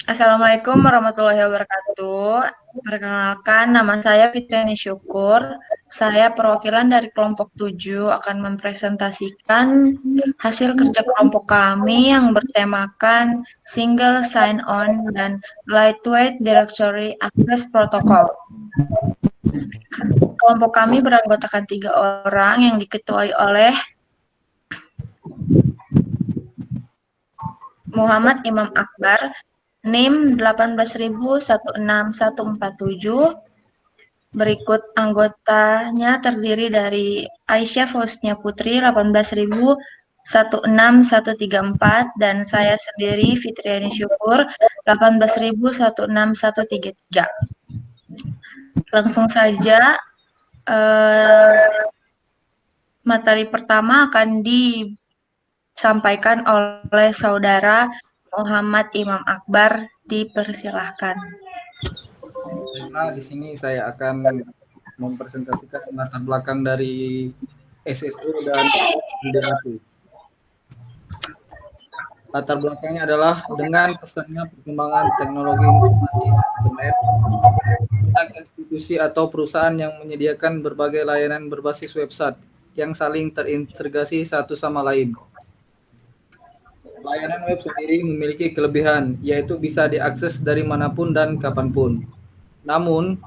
Assalamualaikum warahmatullahi wabarakatuh. Perkenalkan, nama saya Fitriani Syukur. Saya perwakilan dari kelompok 7 akan mempresentasikan hasil kerja kelompok kami yang bertemakan Single Sign-On dan Lightweight Directory Access Protocol. Kelompok kami beranggotakan 3 orang yang diketuai oleh Muhammad Imam Akbar, NIM 1816147. Berikut anggotanya terdiri dari Aisyah Faustia Putri 18.16134 dan saya sendiri Fitriani Syukur 18.16133. Langsung saja materi pertama akan disampaikan oleh Saudara Muhammad Imam Akbar. Dipersilahkan. Baiklah, di sini saya akan mempresentasikan latar belakang dari SSO dan LDAP. Latar belakangnya adalah dengan pesatnya perkembangan teknologi informasi dan internet, banyak institusi atau perusahaan yang menyediakan berbagai layanan berbasis website yang saling terintegrasi satu sama lain. Layanan web sendiri memiliki kelebihan, yaitu bisa diakses dari manapun dan kapanpun. Namun,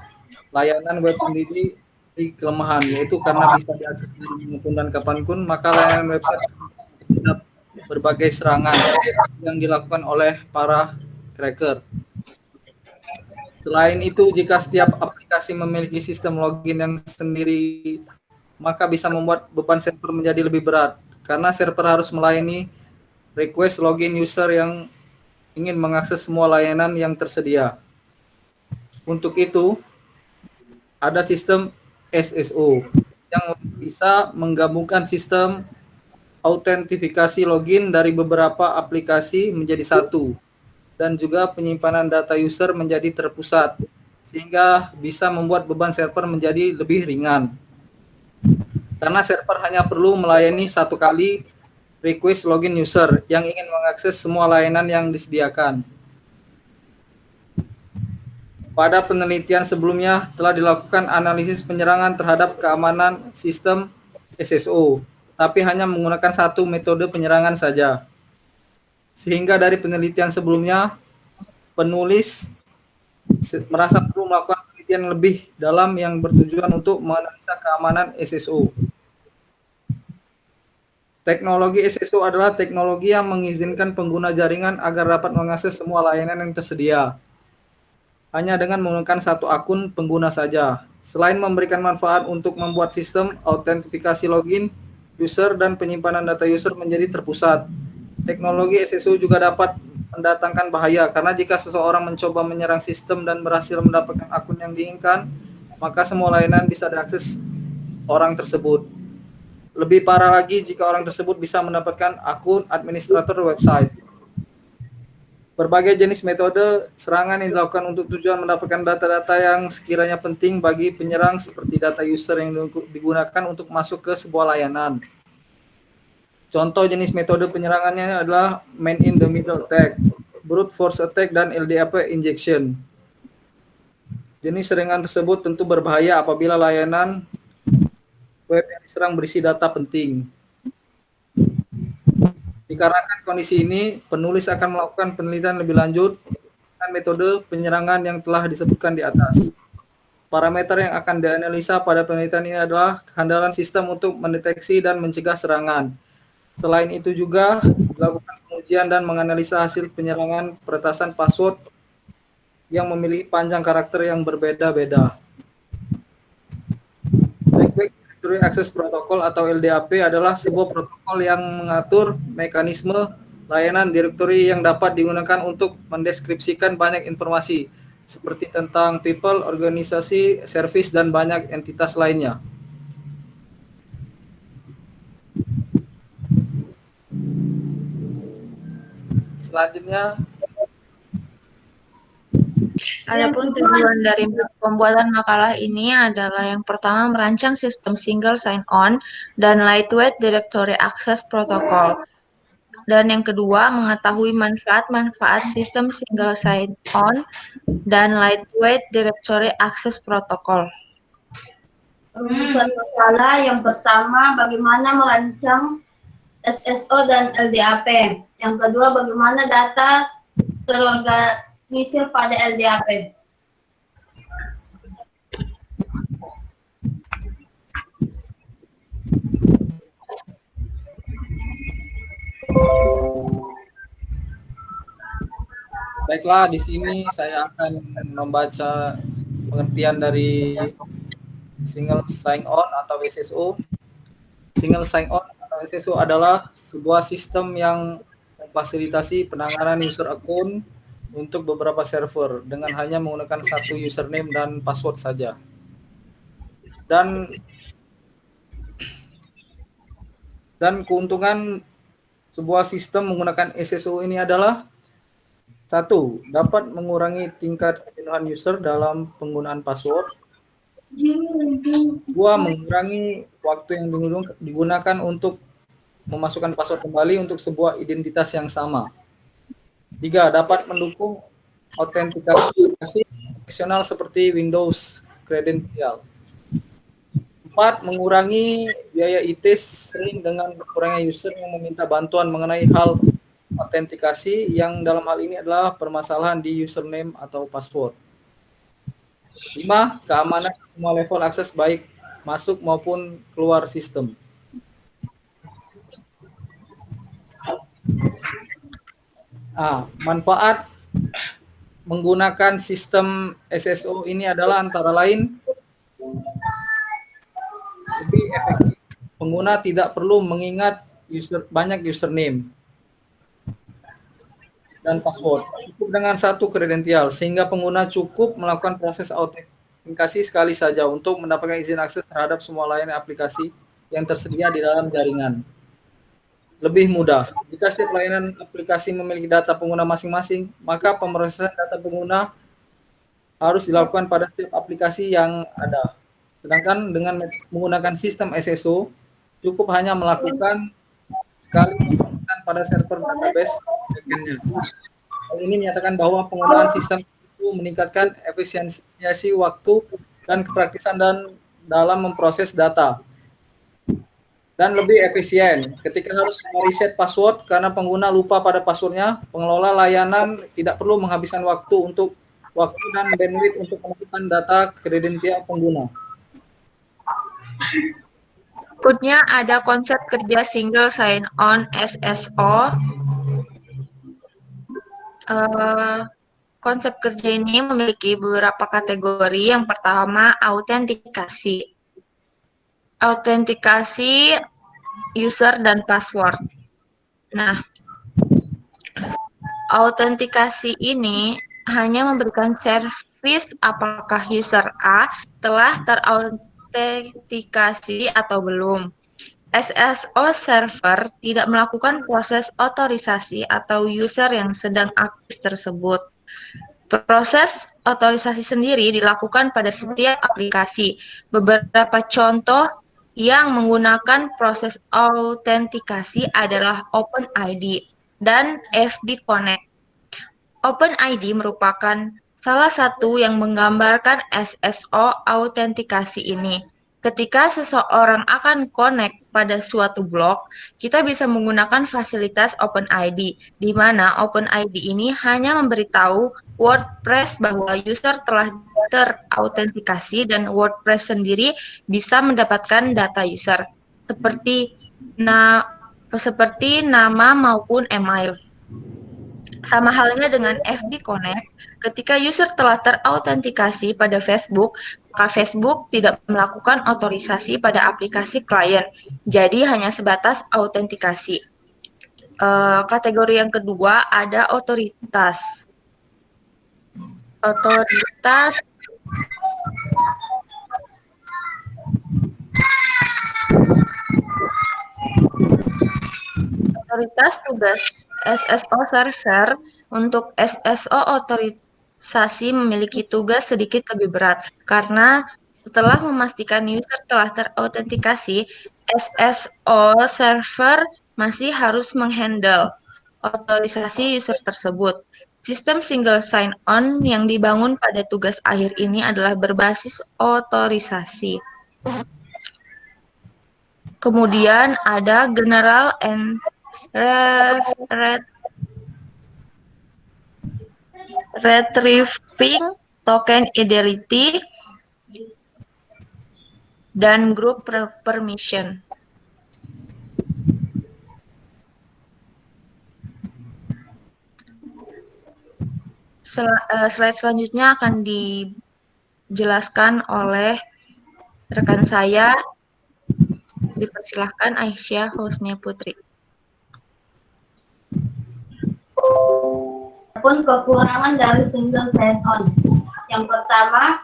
layanan web sendiri memiliki kelemahan, yaitu karena bisa diakses dari manapun dan kapanpun, maka layanan website terhadap berbagai serangan yang dilakukan oleh para cracker. Selain itu, jika setiap aplikasi memiliki sistem login yang sendiri, maka bisa membuat beban server menjadi lebih berat, karena server harus melayani request login user yang ingin mengakses semua layanan yang tersedia. Untuk itu, ada sistem SSO yang bisa menggabungkan sistem autentifikasi login dari beberapa aplikasi menjadi satu dan juga penyimpanan data user menjadi terpusat sehingga bisa membuat beban server menjadi lebih ringan. Karena server hanya perlu melayani satu kali request login user yang ingin mengakses semua layanan yang disediakan. Pada penelitian sebelumnya telah dilakukan analisis penyerangan terhadap keamanan sistem SSO, tapi hanya menggunakan satu metode penyerangan saja. Sehingga dari penelitian sebelumnya, penulis merasa perlu melakukan penelitian lebih dalam yang bertujuan untuk menganalisa keamanan SSO. Teknologi SSO adalah teknologi yang mengizinkan pengguna jaringan agar dapat mengakses semua layanan yang tersedia hanya dengan menggunakan satu akun pengguna saja. Selain memberikan manfaat untuk membuat sistem autentifikasi login user dan penyimpanan data user menjadi terpusat, teknologi SSO juga dapat mendatangkan bahaya karena jika seseorang mencoba menyerang sistem dan berhasil mendapatkan akun yang diinginkan, maka semua layanan bisa diakses orang tersebut. Lebih parah lagi jika orang tersebut bisa mendapatkan akun administrator website. Berbagai jenis metode serangan yang dilakukan untuk tujuan mendapatkan data-data yang sekiranya penting bagi penyerang seperti data user yang digunakan untuk masuk ke sebuah layanan. Contoh jenis metode penyerangannya adalah man in the middle attack, brute force attack, dan LDAP injection. Jenis serangan tersebut tentu berbahaya apabila layanan web yang diserang berisi data penting. Dikarenakan kondisi ini, penulis akan melakukan penelitian lebih lanjut dengan metode penyerangan yang telah disebutkan di atas. Parameter yang akan dianalisa pada penelitian ini adalah kehandalan sistem untuk mendeteksi dan mencegah serangan. Selain itu juga dilakukan pengujian dan menganalisa hasil penyerangan peretasan password yang memiliki panjang karakter yang berbeda-beda. Lightweight Directory Access Protocol atau LDAP adalah sebuah protokol yang mengatur mekanisme layanan direktori yang dapat digunakan untuk mendeskripsikan banyak informasi seperti tentang people, organisasi, service, dan banyak entitas lainnya. Selanjutnya, Adapun tujuan dari pembuatan makalah ini adalah yang pertama merancang sistem single sign-on dan lightweight directory access protocol. Dan yang kedua, mengetahui manfaat-manfaat sistem single sign-on dan lightweight directory access protocol. Rumusan masalah yang pertama, bagaimana merancang SSO dan LDAP. Yang kedua, bagaimana data terorganisir pada LDAP. Baiklah, di sini saya akan membaca pengertian dari single sign on atau SSO. Single sign on atau SSO adalah sebuah sistem yang memfasilitasi penanganan user akun untuk beberapa server dengan hanya menggunakan satu username dan password saja. Dan keuntungan sebuah sistem menggunakan SSO ini adalah: satu, dapat mengurangi tingkat kejenuhan user dalam penggunaan password. Dua, mengurangi waktu yang digunakan untuk memasukkan password kembali untuk sebuah identitas yang sama. Tiga, dapat mendukung autentikasi profesional seperti Windows Credential. Empat, mengurangi biaya IT sering dengan berkurangnya user yang meminta bantuan mengenai hal autentikasi, yang dalam hal ini adalah permasalahan di username atau password. 5. Keamanan semua level akses baik masuk maupun keluar sistem. Manfaat menggunakan sistem SSO ini adalah antara lain: lebih efektif, pengguna tidak perlu mengingat banyak username dan password. Cukup dengan satu kredensial, sehingga pengguna cukup melakukan proses autentikasi sekali saja untuk mendapatkan izin akses terhadap semua layanan aplikasi yang tersedia di dalam jaringan. Lebih mudah. Jika setiap layanan aplikasi memiliki data pengguna masing-masing, maka pemrosesan data pengguna harus dilakukan pada setiap aplikasi yang ada. Sedangkan dengan menggunakan sistem SSO, cukup hanya melakukan sekali pemrosesan pada server database backend-nya. Hal ini menyatakan bahwa penggunaan sistem itu meningkatkan efisiensi waktu dan kepraktisan dalam memproses data, dan lebih efisien. Ketika harus mereset password karena pengguna lupa pada passwordnya, pengelola layanan tidak perlu menghabiskan waktu dan bandwidth untuk menemukan data kredensial pengguna. Berikutnya ada konsep kerja single sign-on SSO. Konsep kerja ini memiliki beberapa kategori. Yang pertama, autentikasi. Autentikasi user dan password. Nah, autentikasi ini hanya memberikan servis apakah user A telah terautentikasi atau belum. SSO server tidak melakukan proses otorisasi atau user yang sedang aktif tersebut. Proses otorisasi sendiri dilakukan pada setiap aplikasi. Beberapa contoh yang menggunakan proses autentikasi adalah OpenID dan FB Connect. OpenID merupakan salah satu yang menggambarkan SSO autentikasi ini. Ketika seseorang akan connect pada suatu blog, kita bisa menggunakan fasilitas OpenID, di mana OpenID ini hanya memberitahu WordPress bahwa user telah terautentikasi dan WordPress sendiri bisa mendapatkan data user, seperti nama maupun email. Sama halnya dengan FB Connect, ketika user telah terautentikasi pada Facebook, maka Facebook tidak melakukan otorisasi pada aplikasi klien, jadi hanya sebatas autentikasi. Kategori yang kedua ada otoritas. Otoritas tugas SSO server. Untuk SSO otorisasi memiliki tugas sedikit lebih berat, karena setelah memastikan user telah terautentikasi, SSO server masih harus menghandle otorisasi user tersebut. Sistem single sign-on yang dibangun pada tugas akhir ini adalah berbasis otorisasi. Kemudian ada General and Retrieving Token Identity dan Group Permission. Slide selanjutnya akan dijelaskan oleh rekan saya. Dipersilahkan Aisyah Husnia Putri. Pun kekurangan dari single sign-on. Yang pertama,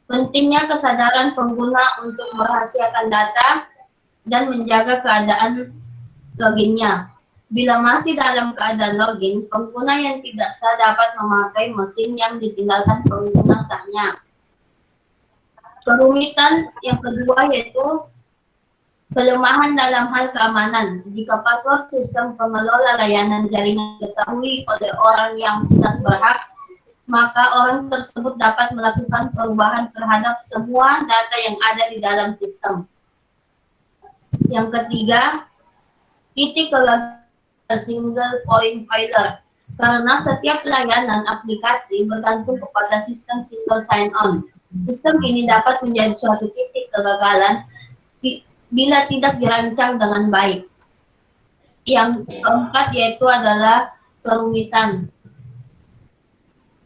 pentingnya kesadaran pengguna untuk merahasiakan data dan menjaga keadaan loginnya. Bila masih dalam keadaan login, pengguna yang tidak sah dapat memakai mesin yang ditinggalkan pengguna sahnya. Kerumitan yang kedua yaitu kelemahan dalam hal keamanan. Jika password sistem pengelola layanan jaringan diketahui oleh orang yang tidak berhak, maka orang tersebut dapat melakukan perubahan terhadap semua data yang ada di dalam sistem. Yang ketiga, titik kegagalan single point failure. Karena setiap layanan aplikasi bergantung kepada sistem single sign-on. Sistem ini dapat menjadi suatu titik kegagalan bila tidak dirancang dengan baik. Yang keempat yaitu adalah kerumitan.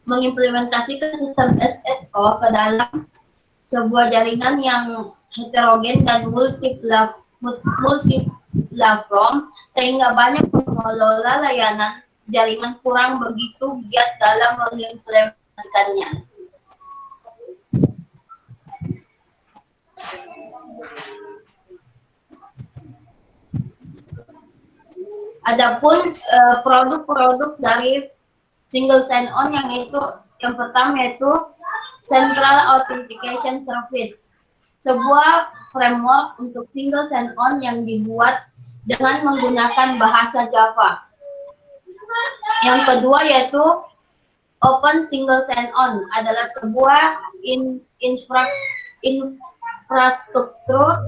Mengimplementasikan sistem SSO ke dalam sebuah jaringan yang heterogen dan multi-platform, sehingga banyak pengelola layanan jaringan kurang begitu giat dalam mengimplementasikannya. Adapun produk-produk dari single sign-on yang pertama yaitu Central Authentication Service, sebuah framework untuk single sign-on yang dibuat dengan menggunakan bahasa Java. Yang kedua yaitu Open Single Sign-On, adalah sebuah infrastruktur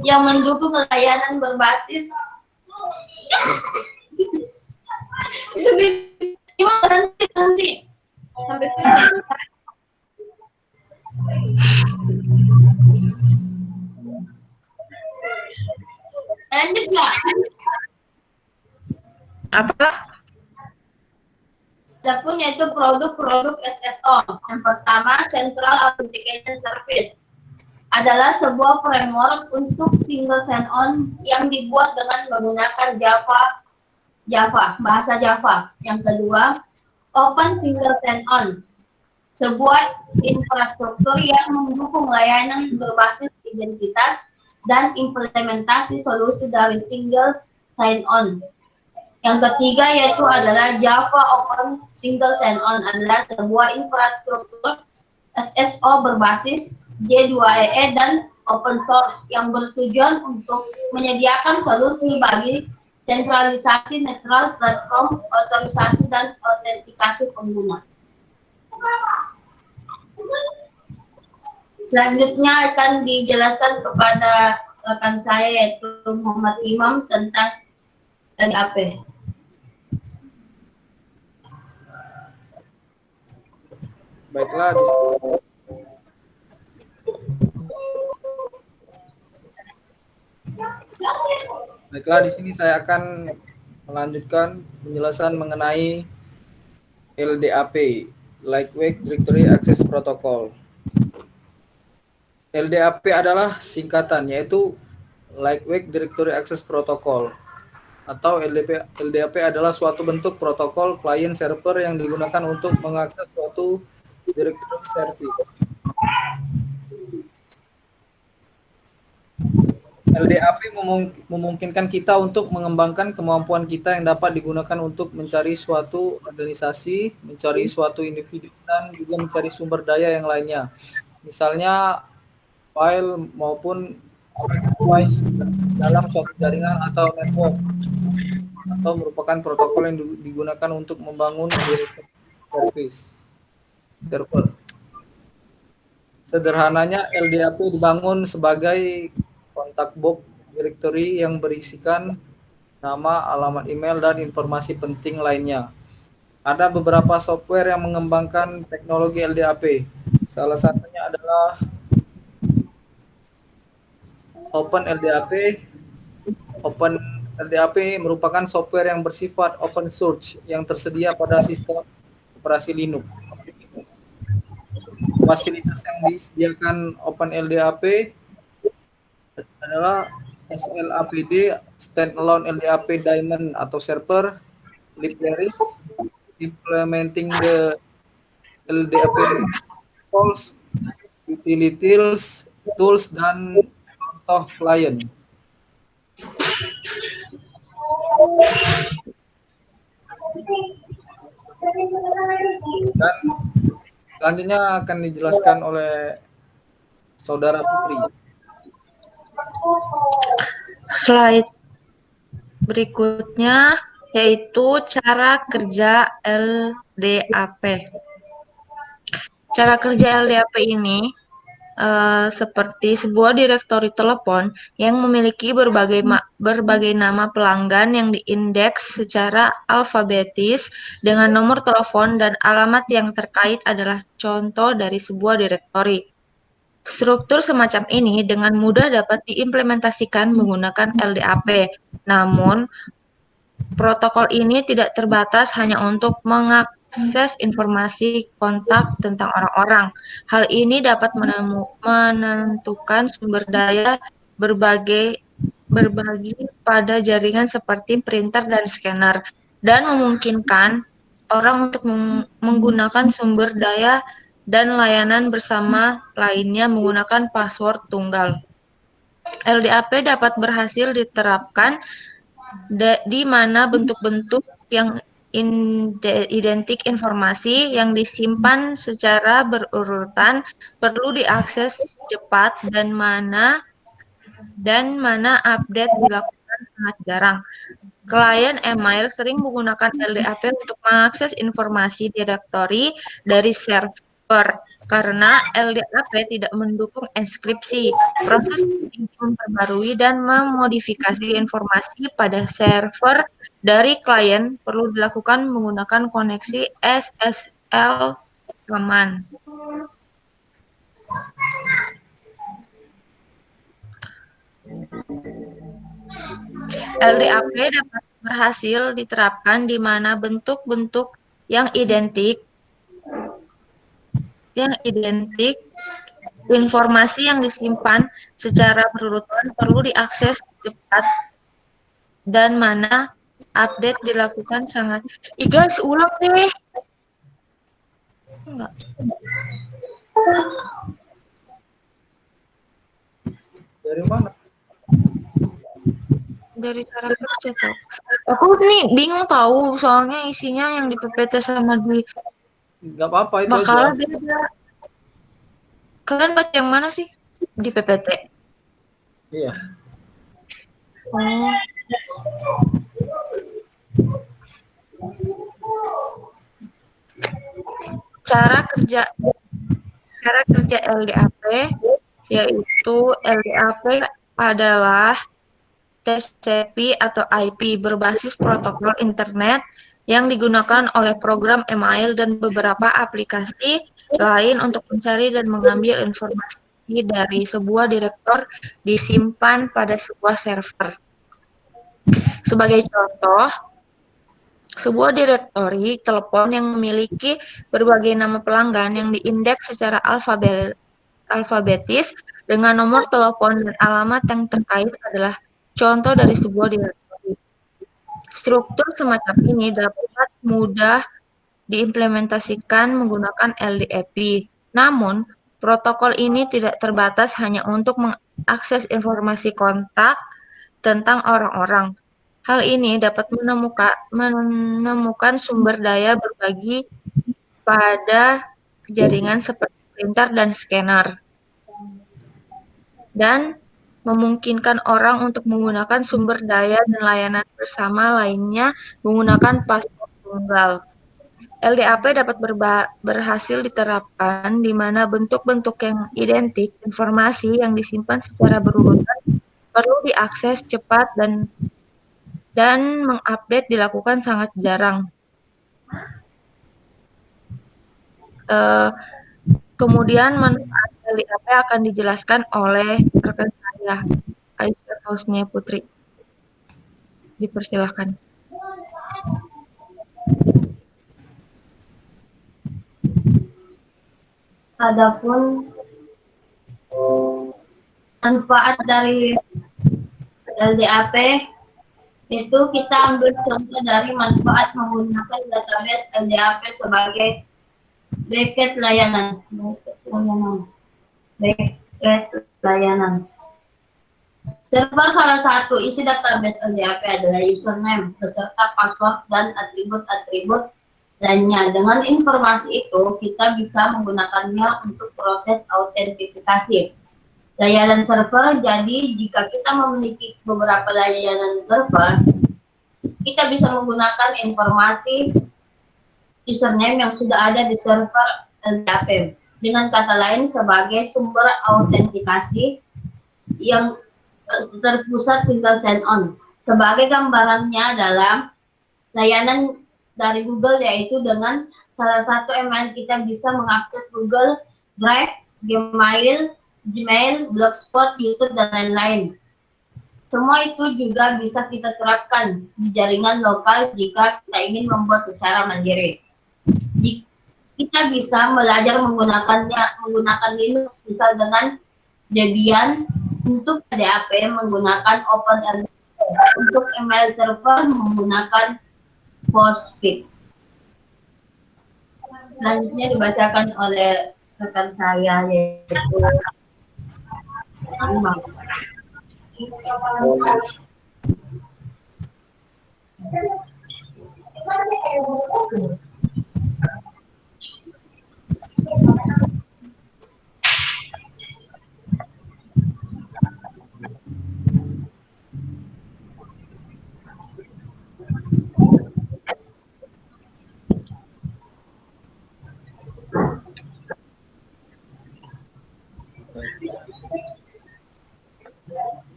yang mendukung layanan berbasis itu nanti sampai sini. Lanjut nggak? Apa? Adapun yaitu produk-produk SSO. Yang pertama, Central Authentication Service, adalah sebuah framework untuk single sign-on yang dibuat dengan menggunakan bahasa Java. Yang kedua, Open Single Sign-On, sebuah infrastruktur yang mendukung layanan berbasis identitas dan implementasi solusi dari single sign-on. Yang ketiga yaitu adalah Java Open Single Sign-On, adalah sebuah infrastruktur SSO berbasis J2EE dan open source yang bertujuan untuk menyediakan solusi bagi sentralisasi netral platform, otorisasi dan autentikasi pengguna. Selanjutnya akan dijelaskan kepada rekan saya yaitu Muhammad Imam tentang LDAP. Baiklah, di sini saya akan melanjutkan penjelasan mengenai LDAP, Lightweight Directory Access Protocol. LDAP adalah singkatan, yaitu Lightweight Directory Access Protocol, atau LDAP adalah suatu bentuk protokol client server yang digunakan untuk mengakses suatu directory service. LDAP memungkinkan kita untuk mengembangkan kemampuan kita yang dapat digunakan untuk mencari suatu organisasi, mencari suatu individu, dan juga mencari sumber daya yang lainnya. Misalnya file maupun device dalam suatu jaringan atau network, atau merupakan protokol yang digunakan untuk membangun server. Sederhananya, LDAP dibangun sebagai kontak box directory yang berisikan nama, alamat email, dan informasi penting lainnya. Ada beberapa software yang mengembangkan teknologi LDAP. Salah satunya adalah OpenLDAP. OpenLDAP merupakan software yang bersifat open source yang tersedia pada sistem operasi Linux. Fasilitas yang disediakan OpenLDAP adalah SLAPD, Standalone LDAP Daemon atau server, libraries, implementing the LDAP protocols, utilities, tools, dan contoh klien. Dan selanjutnya akan dijelaskan oleh Saudara Putri. Slide berikutnya yaitu cara kerja LDAP. Cara kerja LDAP ini seperti sebuah direktori telepon yang memiliki berbagai nama pelanggan yang diindeks secara alfabetis dengan nomor telepon dan alamat yang terkait adalah contoh dari sebuah direktori. Struktur semacam ini dengan mudah dapat diimplementasikan menggunakan LDAP. Namun, protokol ini tidak terbatas hanya untuk mengakses informasi kontak tentang orang-orang. Hal ini dapat menentukan sumber daya berbagi pada jaringan seperti printer dan scanner, dan memungkinkan orang untuk menggunakan sumber daya dan layanan bersama lainnya menggunakan password tunggal. LDAP dapat berhasil diterapkan di mana bentuk-bentuk yang identik informasi yang disimpan secara berurutan perlu diakses cepat dan mana update dilakukan sangat jarang. Klien email sering menggunakan LDAP untuk mengakses informasi direktori dari server karena LDAP tidak mendukung enkripsi. Proses ini memperbarui dan memodifikasi informasi pada server dari klien perlu dilakukan menggunakan koneksi SSL aman. LDAP dapat berhasil diterapkan di mana bentuk-bentuk yang identik informasi yang disimpan secara berurutan perlu diakses cepat dan mana update dilakukan sangat. Guys, ulang deh. Enggak. Dari mana? Dari cara kerja tuh. Aku nih bingung tahu soalnya isinya yang di PPT sama di Nggak apa-apa, itu makalah aja. beda. Kalian baca yang mana sih di PPT? Iya. Oh. Cara kerja LDAP yaitu LDAP adalah TCP atau IP berbasis protokol internet yang digunakan oleh program email dan beberapa aplikasi lain untuk mencari dan mengambil informasi dari sebuah direktor disimpan pada sebuah server. Sebagai contoh, sebuah direktori telepon yang memiliki berbagai nama pelanggan yang diindeks secara alfabetis dengan nomor telepon dan alamat yang terkait adalah contoh dari sebuah direktori. Struktur semacam ini dapat mudah diimplementasikan menggunakan LDAP. Namun, protokol ini tidak terbatas hanya untuk mengakses informasi kontak tentang orang-orang. Hal ini dapat menemukan sumber daya berbagi pada jaringan seperti printer dan scanner. Dan memungkinkan orang untuk menggunakan sumber daya dan layanan bersama lainnya menggunakan password tunggal. LDAP dapat berhasil diterapkan di mana bentuk-bentuk yang identik, informasi yang disimpan secara berurutan perlu diakses cepat dan mengupdate dilakukan sangat jarang. Kemudian manfaat LDAP akan dijelaskan oleh rekan saya, Aisyah Fausnia Putri. Dipersilahkan. Adapun manfaat dari LDAP itu kita ambil contoh dari manfaat menggunakan database LDAP sebagai bucket layanan. Server salah satu isi database LDAP adalah username beserta password dan atribut-atribut lainnya. Dengan informasi itu, kita bisa menggunakannya untuk proses autentifikasi layanan server. Jadi, jika kita memiliki beberapa layanan server, kita bisa menggunakan informasi username yang sudah ada di server LDAP. Dengan kata lain, sebagai sumber autentikasi yang terpusat single sign-on. Sebagai gambarannya dalam layanan dari Google, yaitu dengan salah satu email kita bisa mengakses Google Drive, Gmail, Blogspot, YouTube, dan lain-lain. Semua itu juga bisa kita terapkan di jaringan lokal jika kita ingin membuat secara mandiri. Kita bisa belajar menggunakan Linux, misal dengan Debian. Untuk LDAP menggunakan OpenLDAP, untuk email server menggunakan Postfix. Selanjutnya dibacakan oleh rekan saya, yaitu Amang.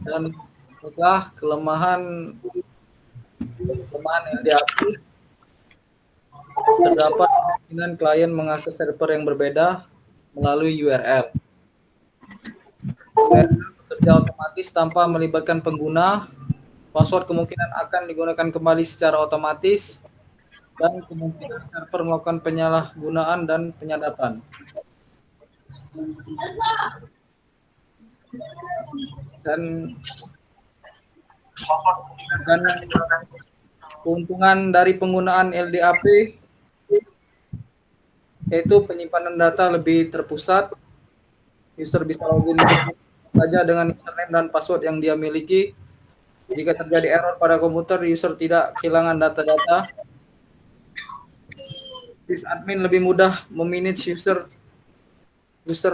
Dan setelah kelemahan LDAP, terdapat kemungkinan klien mengakses server yang berbeda melalui URL. URL bekerja otomatis tanpa melibatkan pengguna. Password kemungkinan akan digunakan kembali secara otomatis, dan kemungkinan server melakukan penyalahgunaan dan penyadapan. Dan keuntungan dari penggunaan LDAP yaitu penyimpanan data lebih terpusat. User bisa login saja dengan username dan password yang dia miliki. Jika terjadi error pada komputer, user tidak kehilangan data-data. Sysadmin lebih mudah memanage user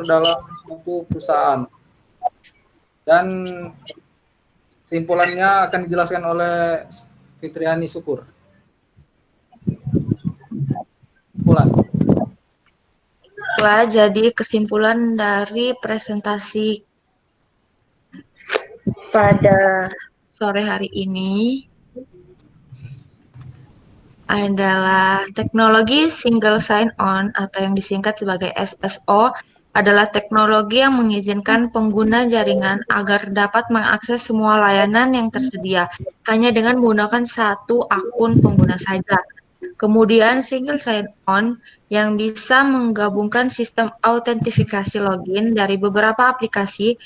dalam suatu perusahaan. Dan kesimpulannya akan dijelaskan oleh Fitriani Syukur. Jadi kesimpulan dari presentasi pada sore hari ini adalah teknologi single sign-on atau yang disingkat sebagai SSO adalah teknologi yang mengizinkan pengguna jaringan agar dapat mengakses semua layanan yang tersedia hanya dengan menggunakan satu akun pengguna saja. Kemudian single sign-on yang bisa menggabungkan sistem autentifikasi login dari beberapa aplikasi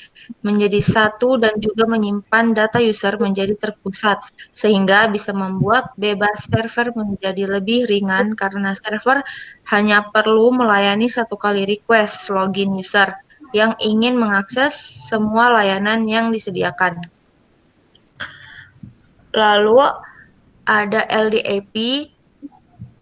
menjadi satu dan juga menyimpan data user menjadi terpusat, sehingga bisa membuat bebas server menjadi lebih ringan karena server hanya perlu melayani satu kali request login user yang ingin mengakses semua layanan yang disediakan. Lalu ada LDAP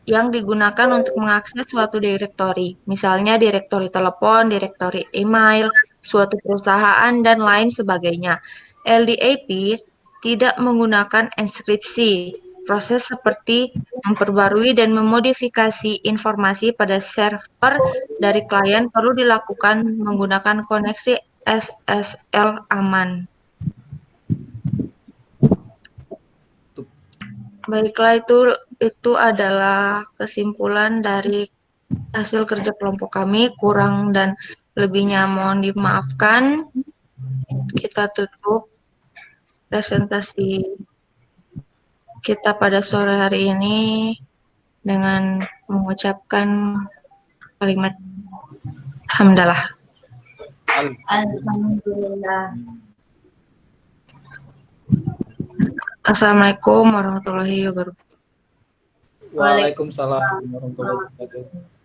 yang digunakan untuk mengakses suatu direktori, misalnya direktori telepon, direktori email, suatu perusahaan, dan lain sebagainya. LDAP tidak menggunakan enkripsi. Proses seperti memperbarui dan memodifikasi informasi pada server dari klien perlu dilakukan menggunakan koneksi SSL aman. Baiklah, itu adalah kesimpulan dari hasil kerja kelompok kami. Kurang dan lebihnya mohon dimaafkan. Kita tutup presentasi kita pada sore hari ini dengan mengucapkan kalimat hamdalah. Alhamdulillah. Assalamualaikum warahmatullahi wabarakatuh. Waalaikumsalam warahmatullahi wabarakatuh.